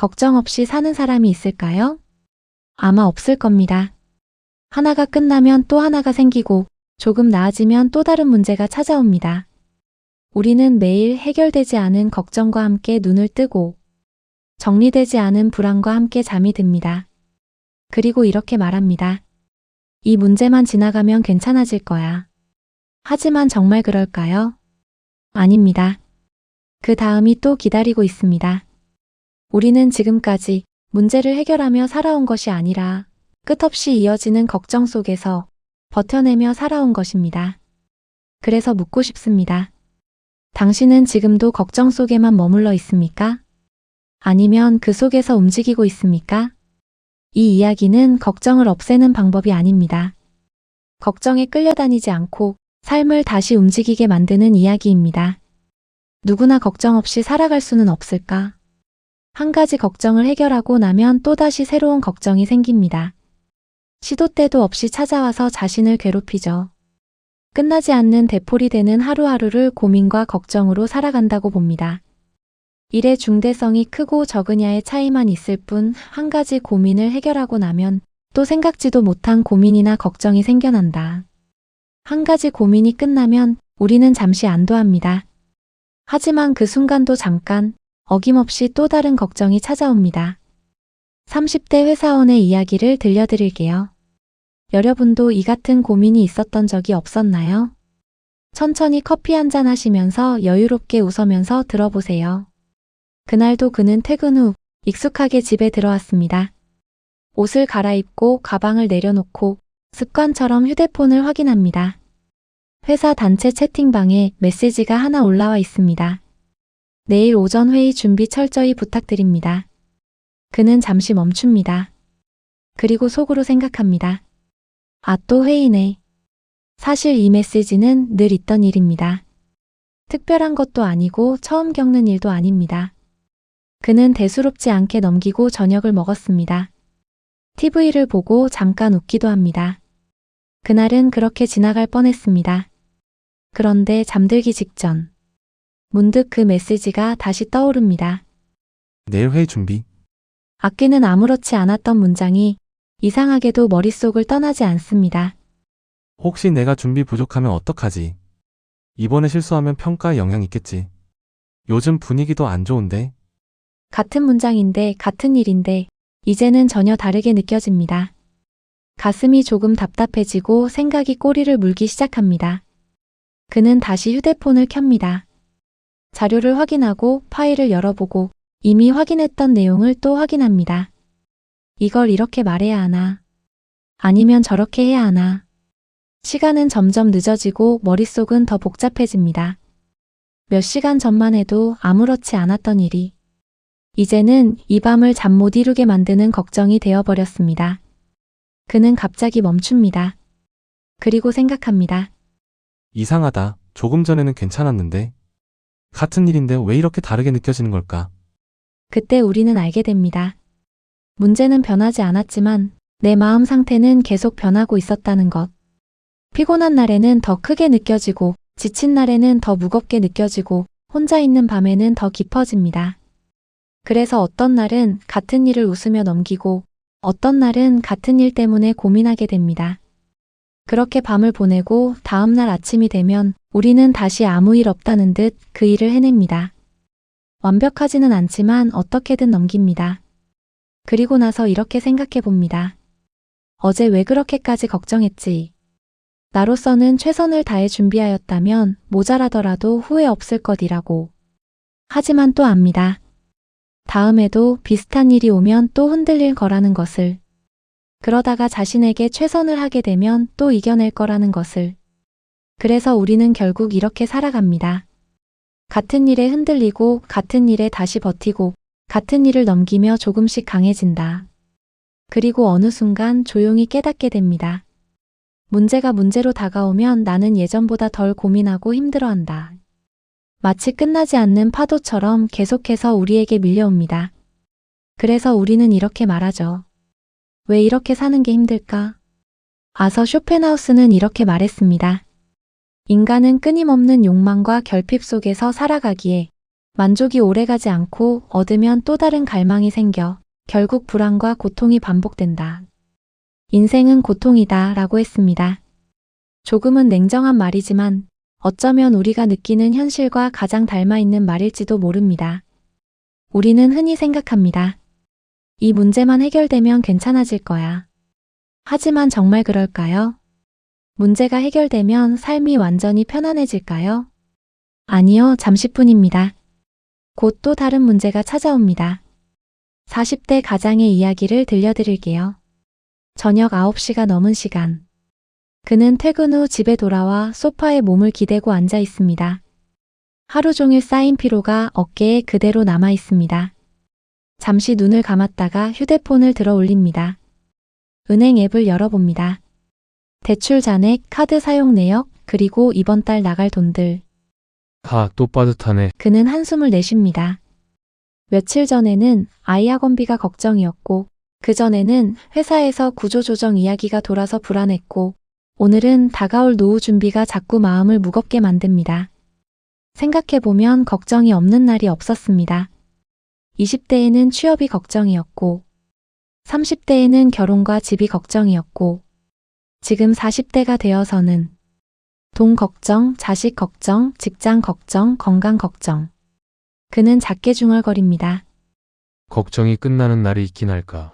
걱정 없이 사는 사람이 있을까요? 아마 없을 겁니다. 하나가 끝나면 또 하나가 생기고 조금 나아지면 또 다른 문제가 찾아옵니다. 우리는 매일 해결되지 않은 걱정과 함께 눈을 뜨고 정리되지 않은 불안과 함께 잠이 듭니다. 그리고 이렇게 말합니다. 이 문제만 지나가면 괜찮아질 거야. 하지만 정말 그럴까요? 아닙니다. 그 다음이 또 기다리고 있습니다. 우리는 지금까지 문제를 해결하며 살아온 것이 아니라 끝없이 이어지는 걱정 속에서 버텨내며 살아온 것입니다. 그래서 묻고 싶습니다. 당신은 지금도 걱정 속에만 머물러 있습니까? 아니면 그 속에서 움직이고 있습니까? 이 이야기는 걱정을 없애는 방법이 아닙니다. 걱정에 끌려다니지 않고 삶을 다시 움직이게 만드는 이야기입니다. 누구나 걱정 없이 살아갈 수는 없을까? 한 가지 걱정을 해결하고 나면 또다시 새로운 걱정이 생깁니다. 시도 때도 없이 찾아와서 자신을 괴롭히죠. 끝나지 않는 되풀이 되는 하루하루를 고민과 걱정으로 살아간다고 봅니다. 일의 중대성이 크고 적으냐의 차이만 있을 뿐 한 가지 고민을 해결하고 나면 또 생각지도 못한 고민이나 걱정이 생겨난다. 한 가지 고민이 끝나면 우리는 잠시 안도합니다. 하지만 그 순간도 잠깐 어김없이 또 다른 걱정이 찾아옵니다. 30대 회사원의 이야기를 들려드릴게요. 여러분도 이 같은 고민이 있었던 적이 없었나요? 천천히 커피 한잔 하시면서 여유롭게 웃으면서 들어보세요. 그날도 그는 퇴근 후 익숙하게 집에 들어왔습니다. 옷을 갈아입고 가방을 내려놓고 습관처럼 휴대폰을 확인합니다. 회사 단체 채팅방에 메시지가 하나 올라와 있습니다. 내일 오전 회의 준비 철저히 부탁드립니다. 그는 잠시 멈춥니다. 그리고 속으로 생각합니다. 아, 또 회의네. 사실 이 메시지는 늘 있던 일입니다. 특별한 것도 아니고 처음 겪는 일도 아닙니다. 그는 대수롭지 않게 넘기고 저녁을 먹었습니다. TV를 보고 잠깐 웃기도 합니다. 그날은 그렇게 지나갈 뻔했습니다. 그런데 잠들기 직전 문득 그 메시지가 다시 떠오릅니다. 내일 회의 준비. 아끼는 아무렇지 않았던 문장이 이상하게도 머릿속을 떠나지 않습니다. 혹시 내가 준비 부족하면 어떡하지? 이번에 실수하면 평가에 영향 있겠지. 요즘 분위기도 안 좋은데. 같은 문장인데 같은 일인데 이제는 전혀 다르게 느껴집니다. 가슴이 조금 답답해지고 생각이 꼬리를 물기 시작합니다. 그는 다시 휴대폰을 켭니다. 자료를 확인하고 파일을 열어보고 이미 확인했던 내용을 또 확인합니다. 이걸 이렇게 말해야 하나? 아니면 저렇게 해야 하나? 시간은 점점 늦어지고 머릿속은 더 복잡해집니다. 몇 시간 전만 해도 아무렇지 않았던 일이 이제는 이 밤을 잠 못 이루게 만드는 걱정이 되어버렸습니다. 그는 갑자기 멈춥니다. 그리고 생각합니다. 이상하다. 조금 전에는 괜찮았는데. 같은 일인데 왜 이렇게 다르게 느껴지는 걸까? 그때 우리는 알게 됩니다. 문제는 변하지 않았지만 내 마음 상태는 계속 변하고 있었다는 것. 피곤한 날에는 더 크게 느껴지고 지친 날에는 더 무겁게 느껴지고 혼자 있는 밤에는 더 깊어집니다. 그래서 어떤 날은 같은 일을 웃으며 넘기고 어떤 날은 같은 일 때문에 고민하게 됩니다. 그렇게 밤을 보내고 다음 날 아침이 되면 우리는 다시 아무 일 없다는 듯 그 일을 해냅니다. 완벽하지는 않지만 어떻게든 넘깁니다. 그리고 나서 이렇게 생각해 봅니다. 어제 왜 그렇게까지 걱정했지? 나로서는 최선을 다해 준비하였다면 모자라더라도 후회 없을 것이라고. 하지만 또 압니다. 다음에도 비슷한 일이 오면 또 흔들릴 거라는 것을. 그러다가 자신에게 최선을 하게 되면 또 이겨낼 거라는 것을. 그래서 우리는 결국 이렇게 살아갑니다. 같은 일에 흔들리고 같은 일에 다시 버티고 같은 일을 넘기며 조금씩 강해진다. 그리고 어느 순간 조용히 깨닫게 됩니다. 문제가 문제로 다가오면 나는 예전보다 덜 고민하고 힘들어한다. 마치 끝나지 않는 파도처럼 계속해서 우리에게 밀려옵니다. 그래서 우리는 이렇게 말하죠. 왜 이렇게 사는 게 힘들까? 아서 쇼펜하우스는 이렇게 말했습니다. 인간은 끊임없는 욕망과 결핍 속에서 살아가기에 만족이 오래가지 않고 얻으면 또 다른 갈망이 생겨 결국 불안과 고통이 반복된다. 인생은 고통이다 라고 했습니다. 조금은 냉정한 말이지만 어쩌면 우리가 느끼는 현실과 가장 닮아 있는 말일지도 모릅니다. 우리는 흔히 생각합니다. 이 문제만 해결되면 괜찮아질 거야. 하지만 정말 그럴까요? 문제가 해결되면 삶이 완전히 편안해질까요? 아니요, 잠시뿐입니다. 곧 또 다른 문제가 찾아옵니다. 40대 가장의 이야기를 들려드릴게요. 저녁 9시가 넘은 시간. 그는 퇴근 후 집에 돌아와 소파에 몸을 기대고 앉아 있습니다. 하루 종일 쌓인 피로가 어깨에 그대로 남아 있습니다. 잠시 눈을 감았다가 휴대폰을 들어 올립니다. 은행 앱을 열어봅니다. 대출 잔액, 카드 사용 내역, 그리고 이번 달 나갈 돈들. 또 빠듯하네. 그는 한숨을 내쉽니다. 며칠 전에는 아이 학원비가 걱정이었고, 그 전에는 회사에서 구조조정 이야기가 돌아서 불안했고, 오늘은 다가올 노후 준비가 자꾸 마음을 무겁게 만듭니다. 생각해보면 걱정이 없는 날이 없었습니다. 20대에는 취업이 걱정이었고, 30대에는 결혼과 집이 걱정이었고, 지금 40대가 되어서는 돈 걱정, 자식 걱정, 직장 걱정, 건강 걱정. 그는 작게 중얼거립니다. 걱정이 끝나는 날이 있긴 할까.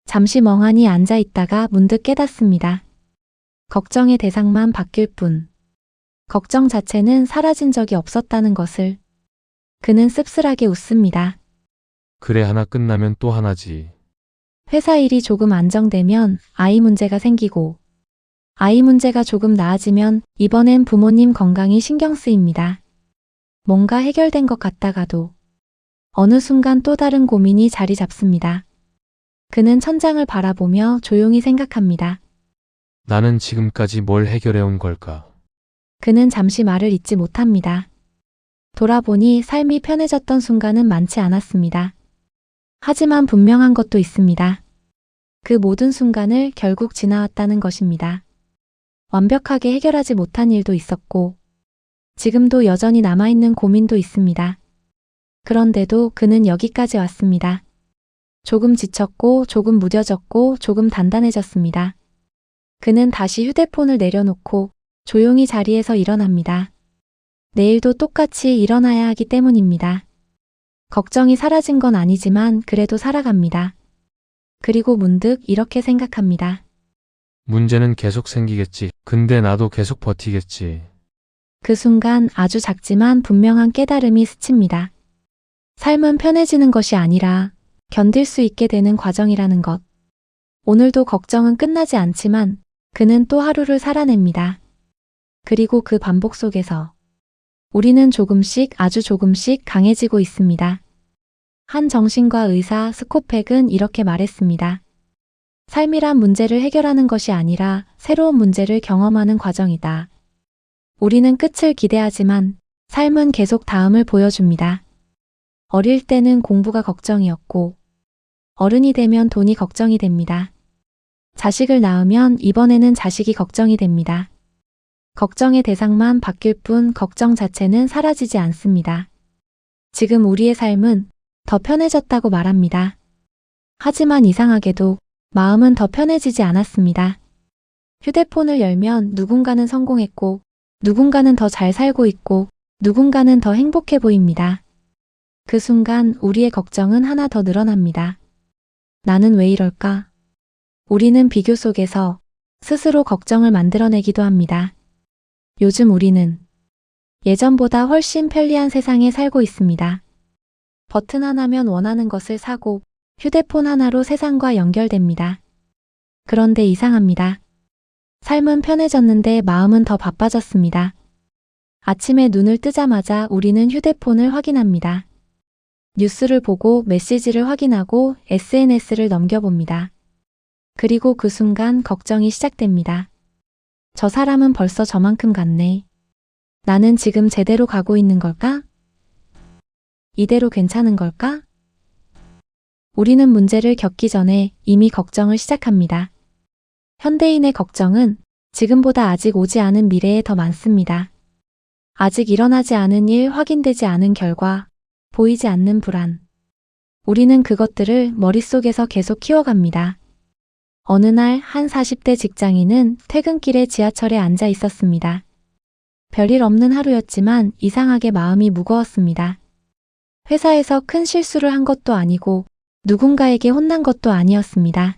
잠시 멍하니 앉아 있다가 문득 깨닫습니다. 걱정의 대상만 바뀔 뿐. 걱정 자체는 사라진 적이 없었다는 것을. 그는 씁쓸하게 웃습니다. 그래, 하나 끝나면 또 하나지. 회사 일이 조금 안정되면 아이 문제가 생기고, 아이 문제가 조금 나아지면 이번엔 부모님 건강이 신경 쓰입니다. 뭔가 해결된 것 같다가도 어느 순간 또 다른 고민이 자리 잡습니다. 그는 천장을 바라보며 조용히 생각합니다. 나는 지금까지 뭘 해결해온 걸까? 그는 잠시 말을 잇지 못합니다. 돌아보니 삶이 편해졌던 순간은 많지 않았습니다. 하지만 분명한 것도 있습니다. 그 모든 순간을 결국 지나왔다는 것입니다. 완벽하게 해결하지 못한 일도 있었고, 지금도 여전히 남아있는 고민도 있습니다. 그런데도 그는 여기까지 왔습니다. 조금 지쳤고, 조금 무뎌졌고, 조금 단단해졌습니다. 그는 다시 휴대폰을 내려놓고 조용히 자리에서 일어납니다. 내일도 똑같이 일어나야 하기 때문입니다. 걱정이 사라진 건 아니지만 그래도 살아갑니다. 그리고 문득 이렇게 생각합니다. 문제는 계속 생기겠지. 근데 나도 계속 버티겠지. 그 순간 아주 작지만 분명한 깨달음이 스칩니다. 삶은 편해지는 것이 아니라 견딜 수 있게 되는 과정이라는 것. 오늘도 걱정은 끝나지 않지만 그는 또 하루를 살아냅니다. 그리고 그 반복 속에서 우리는 조금씩 아주 조금씩 강해지고 있습니다. 한 정신과 의사 스코펙은 이렇게 말했습니다. 삶이란 문제를 해결하는 것이 아니라 새로운 문제를 경험하는 과정이다. 우리는 끝을 기대하지만 삶은 계속 다음을 보여줍니다. 어릴 때는 공부가 걱정이었고, 어른이 되면 돈이 걱정이 됩니다. 자식을 낳으면 이번에는 자식이 걱정이 됩니다. 걱정의 대상만 바뀔 뿐 걱정 자체는 사라지지 않습니다. 지금 우리의 삶은 더 편해졌다고 말합니다. 하지만 이상하게도 마음은 더 편해지지 않았습니다. 휴대폰을 열면 누군가는 성공했고, 누군가는 더 잘 살고 있고, 누군가는 더 행복해 보입니다. 그 순간 우리의 걱정은 하나 더 늘어납니다. 나는 왜 이럴까? 우리는 비교 속에서 스스로 걱정을 만들어내기도 합니다. 요즘 우리는 예전보다 훨씬 편리한 세상에 살고 있습니다. 버튼 하나면 원하는 것을 사고 휴대폰 하나로 세상과 연결됩니다. 그런데 이상합니다. 삶은 편해졌는데 마음은 더 바빠졌습니다. 아침에 눈을 뜨자마자 우리는 휴대폰을 확인합니다. 뉴스를 보고 메시지를 확인하고 SNS를 넘겨봅니다. 그리고 그 순간 걱정이 시작됩니다. 저 사람은 벌써 저만큼 갔네. 나는 지금 제대로 가고 있는 걸까? 이대로 괜찮은 걸까? 우리는 문제를 겪기 전에 이미 걱정을 시작합니다. 현대인의 걱정은 지금보다 아직 오지 않은 미래에 더 많습니다. 아직 일어나지 않은 일, 확인되지 않은 결과, 보이지 않는 불안. 우리는 그것들을 머릿속에서 계속 키워갑니다. 어느 날 한 40대 직장인은 퇴근길에 지하철에 앉아 있었습니다. 별일 없는 하루였지만 이상하게 마음이 무거웠습니다. 회사에서 큰 실수를 한 것도 아니고 누군가에게 혼난 것도 아니었습니다.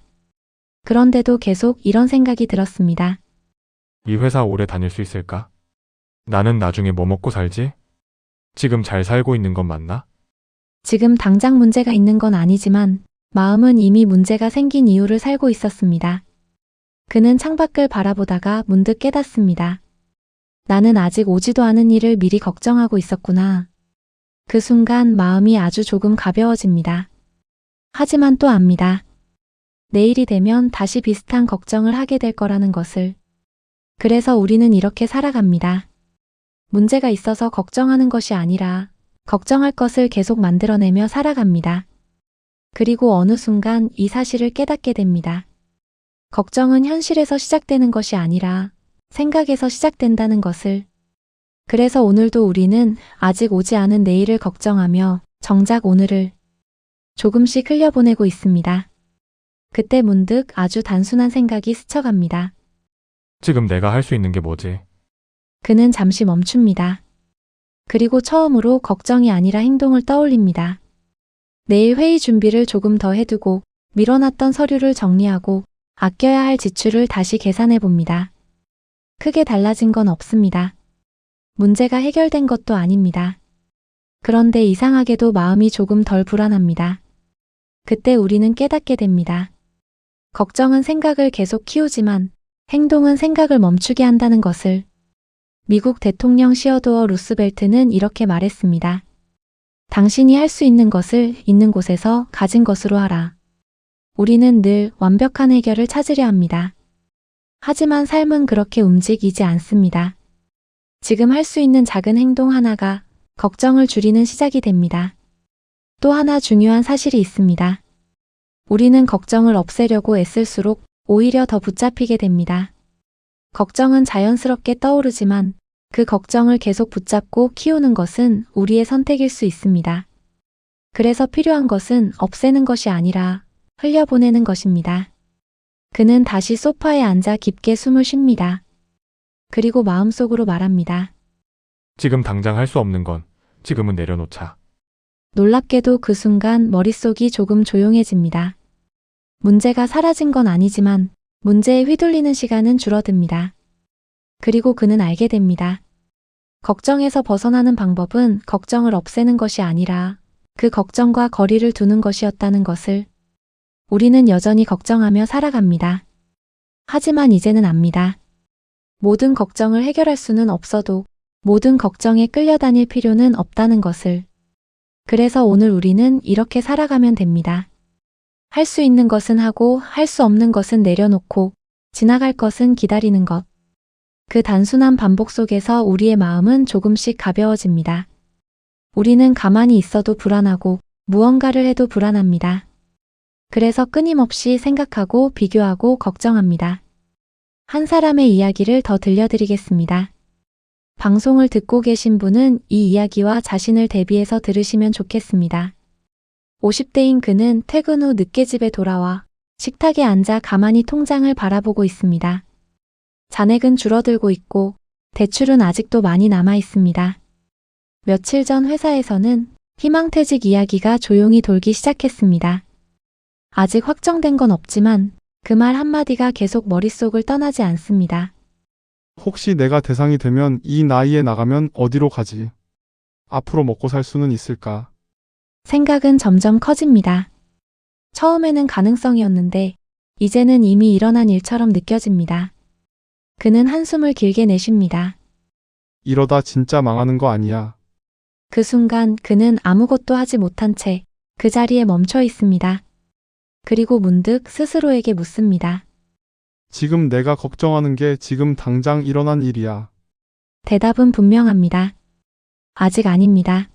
그런데도 계속 이런 생각이 들었습니다. 이 회사 오래 다닐 수 있을까? 나는 나중에 뭐 먹고 살지? 지금 잘 살고 있는 건 맞나? 지금 당장 문제가 있는 건 아니지만 마음은 이미 문제가 생긴 이유를 살고 있었습니다. 그는 창밖을 바라보다가 문득 깨닫습니다. 나는 아직 오지도 않은 일을 미리 걱정하고 있었구나. 그 순간 마음이 아주 조금 가벼워집니다. 하지만 또 압니다. 내일이 되면 다시 비슷한 걱정을 하게 될 거라는 것을. 그래서 우리는 이렇게 살아갑니다. 문제가 있어서 걱정하는 것이 아니라 걱정할 것을 계속 만들어내며 살아갑니다. 그리고 어느 순간 이 사실을 깨닫게 됩니다. 걱정은 현실에서 시작되는 것이 아니라 생각에서 시작된다는 것을. 그래서 오늘도 우리는 아직 오지 않은 내일을 걱정하며 정작 오늘을 조금씩 흘려보내고 있습니다. 그때 문득 아주 단순한 생각이 스쳐갑니다. 지금 내가 할 수 있는 게 뭐지? 그는 잠시 멈춥니다. 그리고 처음으로 걱정이 아니라 행동을 떠올립니다. 내일 회의 준비를 조금 더 해두고 밀어놨던 서류를 정리하고 아껴야 할 지출을 다시 계산해 봅니다. 크게 달라진 건 없습니다. 문제가 해결된 것도 아닙니다. 그런데 이상하게도 마음이 조금 덜 불안합니다. 그때 우리는 깨닫게 됩니다. 걱정은 생각을 계속 키우지만 행동은 생각을 멈추게 한다는 것을. 미국 대통령 시어도어 루스벨트는 이렇게 말했습니다. 당신이 할 수 있는 것을 있는 곳에서 가진 것으로 하라. 우리는 늘 완벽한 해결을 찾으려 합니다. 하지만 삶은 그렇게 움직이지 않습니다. 지금 할 수 있는 작은 행동 하나가 걱정을 줄이는 시작이 됩니다. 또 하나 중요한 사실이 있습니다. 우리는 걱정을 없애려고 애쓸수록 오히려 더 붙잡히게 됩니다. 걱정은 자연스럽게 떠오르지만 그 걱정을 계속 붙잡고 키우는 것은 우리의 선택일 수 있습니다. 그래서 필요한 것은 없애는 것이 아니라 흘려보내는 것입니다. 그는 다시 소파에 앉아 깊게 숨을 쉽니다. 그리고 마음속으로 말합니다. 지금 당장 할 수 없는 건 지금은 내려놓자. 놀랍게도 그 순간 머릿속이 조금 조용해집니다. 문제가 사라진 건 아니지만 문제에 휘둘리는 시간은 줄어듭니다. 그리고 그는 알게 됩니다. 걱정에서 벗어나는 방법은 걱정을 없애는 것이 아니라 그 걱정과 거리를 두는 것이었다는 것을. 우리는 여전히 걱정하며 살아갑니다. 하지만 이제는 압니다. 모든 걱정을 해결할 수는 없어도 모든 걱정에 끌려다닐 필요는 없다는 것을. 그래서 오늘 우리는 이렇게 살아가면 됩니다. 할 수 있는 것은 하고 할 수 없는 것은 내려놓고 지나갈 것은 기다리는 것. 그 단순한 반복 속에서 우리의 마음은 조금씩 가벼워집니다. 우리는 가만히 있어도 불안하고 무언가를 해도 불안합니다. 그래서 끊임없이 생각하고 비교하고 걱정합니다. 한 사람의 이야기를 더 들려드리겠습니다. 방송을 듣고 계신 분은 이 이야기와 자신을 대비해서 들으시면 좋겠습니다. 50대인 그는 퇴근 후 늦게 집에 돌아와 식탁에 앉아 가만히 통장을 바라보고 있습니다. 잔액은 줄어들고 있고 대출은 아직도 많이 남아 있습니다. 며칠 전 회사에서는 희망퇴직 이야기가 조용히 돌기 시작했습니다. 아직 확정된 건 없지만 그 말 한마디가 계속 머릿속을 떠나지 않습니다. 혹시 내가 대상이 되면 이 나이에 나가면 어디로 가지? 앞으로 먹고 살 수는 있을까? 생각은 점점 커집니다. 처음에는 가능성이었는데 이제는 이미 일어난 일처럼 느껴집니다. 그는 한숨을 길게 내쉽니다. 이러다 진짜 망하는 거 아니야? 그 순간 그는 아무것도 하지 못한 채 그 자리에 멈춰 있습니다. 그리고 문득 스스로에게 묻습니다. 지금 내가 걱정하는 게 지금 당장 일어난 일이야. 대답은 분명합니다. 아직 아닙니다.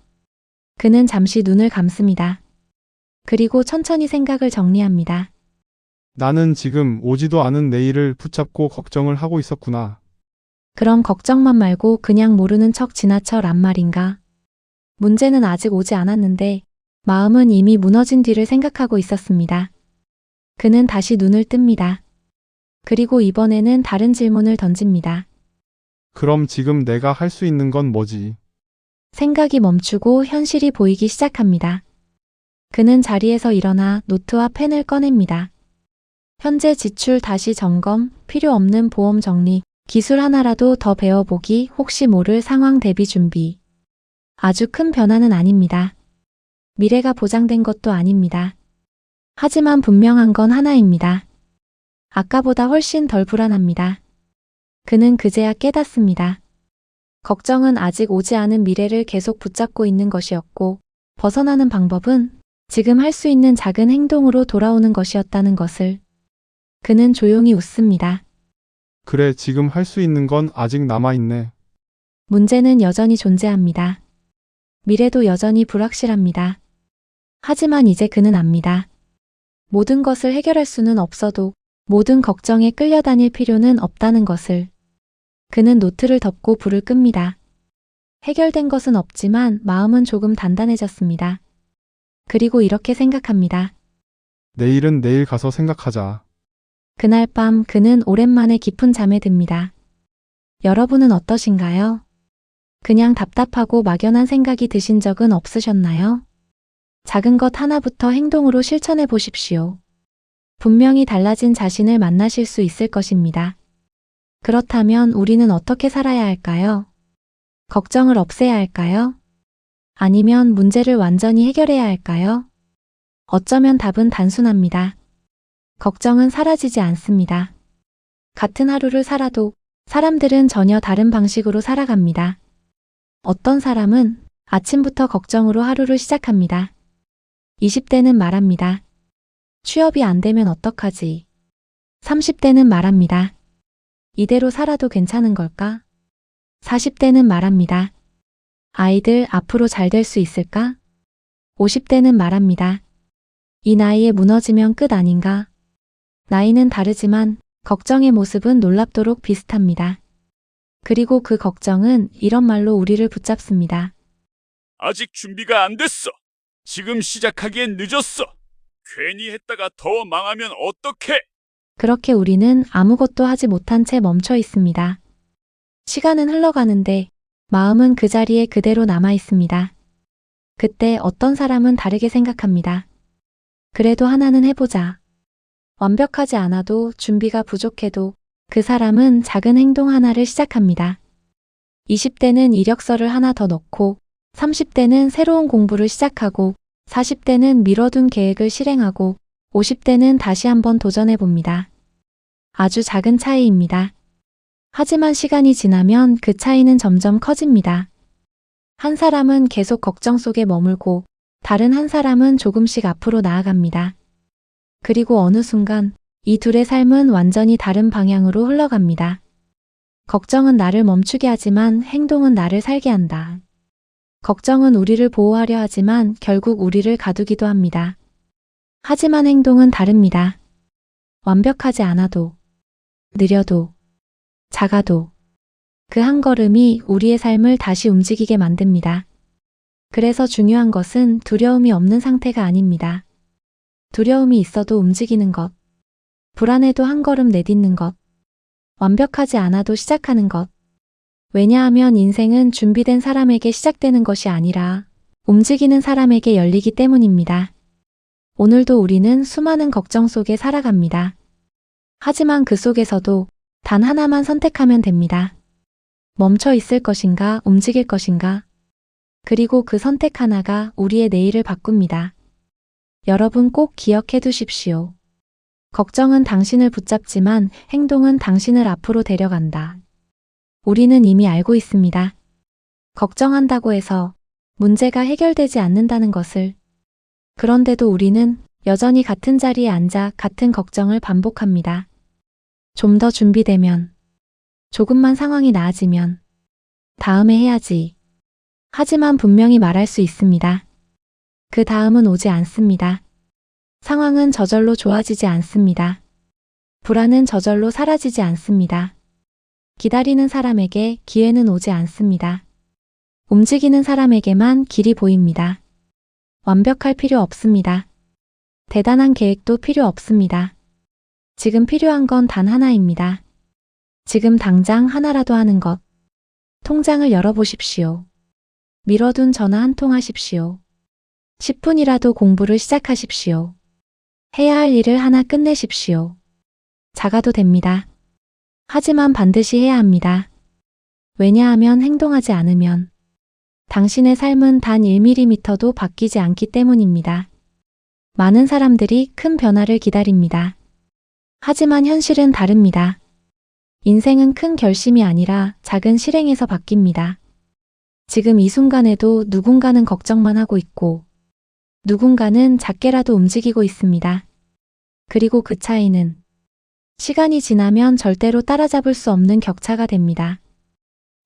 그는 잠시 눈을 감습니다. 그리고 천천히 생각을 정리합니다. 나는 지금 오지도 않은 내일을 붙잡고 걱정을 하고 있었구나. 그럼 걱정만 말고 그냥 모르는 척 지나쳐란 말인가? 문제는 아직 오지 않았는데 마음은 이미 무너진 뒤를 생각하고 있었습니다. 그는 다시 눈을 뜹니다. 그리고 이번에는 다른 질문을 던집니다. 그럼 지금 내가 할 수 있는 건 뭐지? 생각이 멈추고 현실이 보이기 시작합니다. 그는 자리에서 일어나 노트와 펜을 꺼냅니다. 현재 지출 다시 점검, 필요 없는 보험 정리, 기술 하나라도 더 배워보기, 혹시 모를 상황 대비 준비. 아주 큰 변화는 아닙니다. 미래가 보장된 것도 아닙니다. 하지만 분명한 건 하나입니다. 아까보다 훨씬 덜 불안합니다. 그는 그제야 깨닫습니다. 걱정은 아직 오지 않은 미래를 계속 붙잡고 있는 것이었고, 벗어나는 방법은 지금 할 수 있는 작은 행동으로 돌아오는 것이었다는 것을. 그는 조용히 웃습니다. 그래, 지금 할 수 있는 건 아직 남아있네. 문제는 여전히 존재합니다. 미래도 여전히 불확실합니다. 하지만 이제 그는 압니다. 모든 것을 해결할 수는 없어도 모든 걱정에 끌려다닐 필요는 없다는 것을. 그는 노트를 덮고 불을 끕니다. 해결된 것은 없지만 마음은 조금 단단해졌습니다. 그리고 이렇게 생각합니다. 내일은 내일 가서 생각하자. 그날 밤 그는 오랜만에 깊은 잠에 듭니다. 여러분은 어떠신가요? 그냥 답답하고 막연한 생각이 드신 적은 없으셨나요? 작은 것 하나부터 행동으로 실천해 보십시오. 분명히 달라진 자신을 만나실 수 있을 것입니다. 그렇다면 우리는 어떻게 살아야 할까요? 걱정을 없애야 할까요? 아니면 문제를 완전히 해결해야 할까요? 어쩌면 답은 단순합니다. 걱정은 사라지지 않습니다. 같은 하루를 살아도 사람들은 전혀 다른 방식으로 살아갑니다. 어떤 사람은 아침부터 걱정으로 하루를 시작합니다. 20대는 말합니다. 취업이 안 되면 어떡하지? 30대는 말합니다. 이대로 살아도 괜찮은 걸까? 40대는 말합니다. 아이들 앞으로 잘 될 수 있을까? 50대는 말합니다. 이 나이에 무너지면 끝 아닌가? 나이는 다르지만 걱정의 모습은 놀랍도록 비슷합니다. 그리고 그 걱정은 이런 말로 우리를 붙잡습니다. 아직 준비가 안 됐어. 지금 시작하기엔 늦었어. 괜히 했다가 더 망하면 어떡해? 그렇게 우리는 아무것도 하지 못한 채 멈춰 있습니다. 시간은 흘러가는데 마음은 그 자리에 그대로 남아 있습니다. 그때 어떤 사람은 다르게 생각합니다. 그래도 하나는 해보자. 완벽하지 않아도 준비가 부족해도 그 사람은 작은 행동 하나를 시작합니다. 20대는 이력서를 하나 더 넣고 30대는 새로운 공부를 시작하고 40대는 미뤄둔 계획을 실행하고 50대는 다시 한번 도전해 봅니다. 아주 작은 차이입니다. 하지만 시간이 지나면 그 차이는 점점 커집니다. 한 사람은 계속 걱정 속에 머물고 다른 한 사람은 조금씩 앞으로 나아갑니다. 그리고 어느 순간 이 둘의 삶은 완전히 다른 방향으로 흘러갑니다. 걱정은 나를 멈추게 하지만 행동은 나를 살게 한다. 걱정은 우리를 보호하려 하지만 결국 우리를 가두기도 합니다. 하지만 행동은 다릅니다. 완벽하지 않아도, 느려도, 작아도 그 한 걸음이 우리의 삶을 다시 움직이게 만듭니다. 그래서 중요한 것은 두려움이 없는 상태가 아닙니다. 두려움이 있어도 움직이는 것, 불안해도 한 걸음 내딛는 것, 완벽하지 않아도 시작하는 것. 왜냐하면 인생은 준비된 사람에게 시작되는 것이 아니라 움직이는 사람에게 열리기 때문입니다. 오늘도 우리는 수많은 걱정 속에 살아갑니다. 하지만 그 속에서도 단 하나만 선택하면 됩니다. 멈춰 있을 것인가, 움직일 것인가. 그리고 그 선택 하나가 우리의 내일을 바꿉니다. 여러분 꼭 기억해 두십시오. 걱정은 당신을 붙잡지만 행동은 당신을 앞으로 데려간다. 우리는 이미 알고 있습니다. 걱정한다고 해서 문제가 해결되지 않는다는 것을. 그런데도 우리는 여전히 같은 자리에 앉아 같은 걱정을 반복합니다. 좀 더 준비되면, 조금만 상황이 나아지면, 다음에 해야지. 하지만 분명히 말할 수 있습니다. 그 다음은 오지 않습니다. 상황은 저절로 좋아지지 않습니다. 불안은 저절로 사라지지 않습니다. 기다리는 사람에게 기회는 오지 않습니다. 움직이는 사람에게만 길이 보입니다. 완벽할 필요 없습니다. 대단한 계획도 필요 없습니다. 지금 필요한 건 단 하나입니다. 지금 당장 하나라도 하는 것. 통장을 열어보십시오. 미뤄둔 전화 한 통 하십시오. 10분이라도 공부를 시작하십시오. 해야 할 일을 하나 끝내십시오. 작아도 됩니다. 하지만 반드시 해야 합니다. 왜냐하면 행동하지 않으면 당신의 삶은 단 1mm도 바뀌지 않기 때문입니다. 많은 사람들이 큰 변화를 기다립니다. 하지만 현실은 다릅니다. 인생은 큰 결심이 아니라 작은 실행에서 바뀝니다. 지금 이 순간에도 누군가는 걱정만 하고 있고 누군가는 작게라도 움직이고 있습니다. 그리고 그 차이는 시간이 지나면 절대로 따라잡을 수 없는 격차가 됩니다.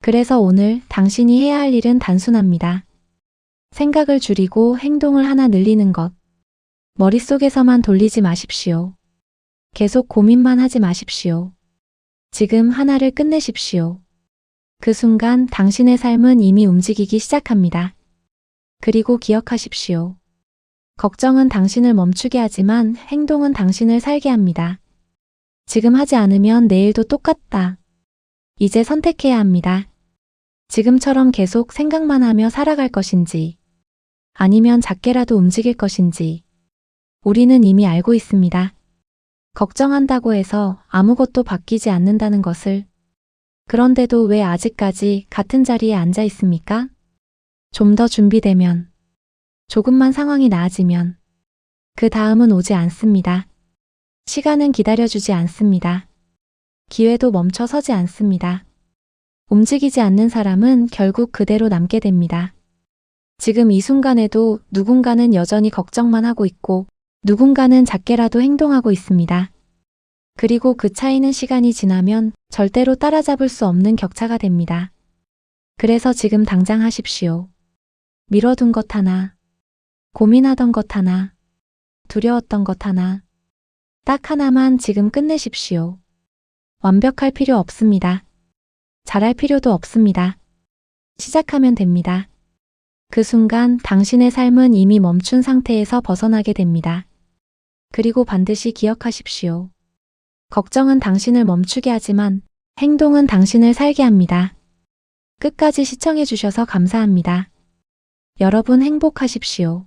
그래서 오늘 당신이 해야 할 일은 단순합니다. 생각을 줄이고 행동을 하나 늘리는 것. 머릿속에서만 돌리지 마십시오. 계속 고민만 하지 마십시오. 지금 하나를 끝내십시오. 그 순간 당신의 삶은 이미 움직이기 시작합니다. 그리고 기억하십시오. 걱정은 당신을 멈추게 하지만 행동은 당신을 살게 합니다. 지금 하지 않으면 내일도 똑같다. 이제 선택해야 합니다. 지금처럼 계속 생각만 하며 살아갈 것인지, 아니면 작게라도 움직일 것인지, 우리는 이미 알고 있습니다. 걱정한다고 해서 아무것도 바뀌지 않는다는 것을. 그런데도 왜 아직까지 같은 자리에 앉아 있습니까? 좀 더 준비되면, 조금만 상황이 나아지면, 그 다음은 오지 않습니다. 시간은 기다려주지 않습니다. 기회도 멈춰 서지 않습니다. 움직이지 않는 사람은 결국 그대로 남게 됩니다. 지금 이 순간에도 누군가는 여전히 걱정만 하고 있고 누군가는 작게라도 행동하고 있습니다. 그리고 그 차이는 시간이 지나면 절대로 따라잡을 수 없는 격차가 됩니다. 그래서 지금 당장 하십시오. 미뤄둔 것 하나, 고민하던 것 하나, 두려웠던 것 하나, 딱 하나만 지금 끝내십시오. 완벽할 필요 없습니다. 잘할 필요도 없습니다. 시작하면 됩니다. 그 순간 당신의 삶은 이미 멈춘 상태에서 벗어나게 됩니다. 그리고 반드시 기억하십시오. 걱정은 당신을 멈추게 하지만 행동은 당신을 살게 합니다. 끝까지 시청해 주셔서 감사합니다. 여러분 행복하십시오.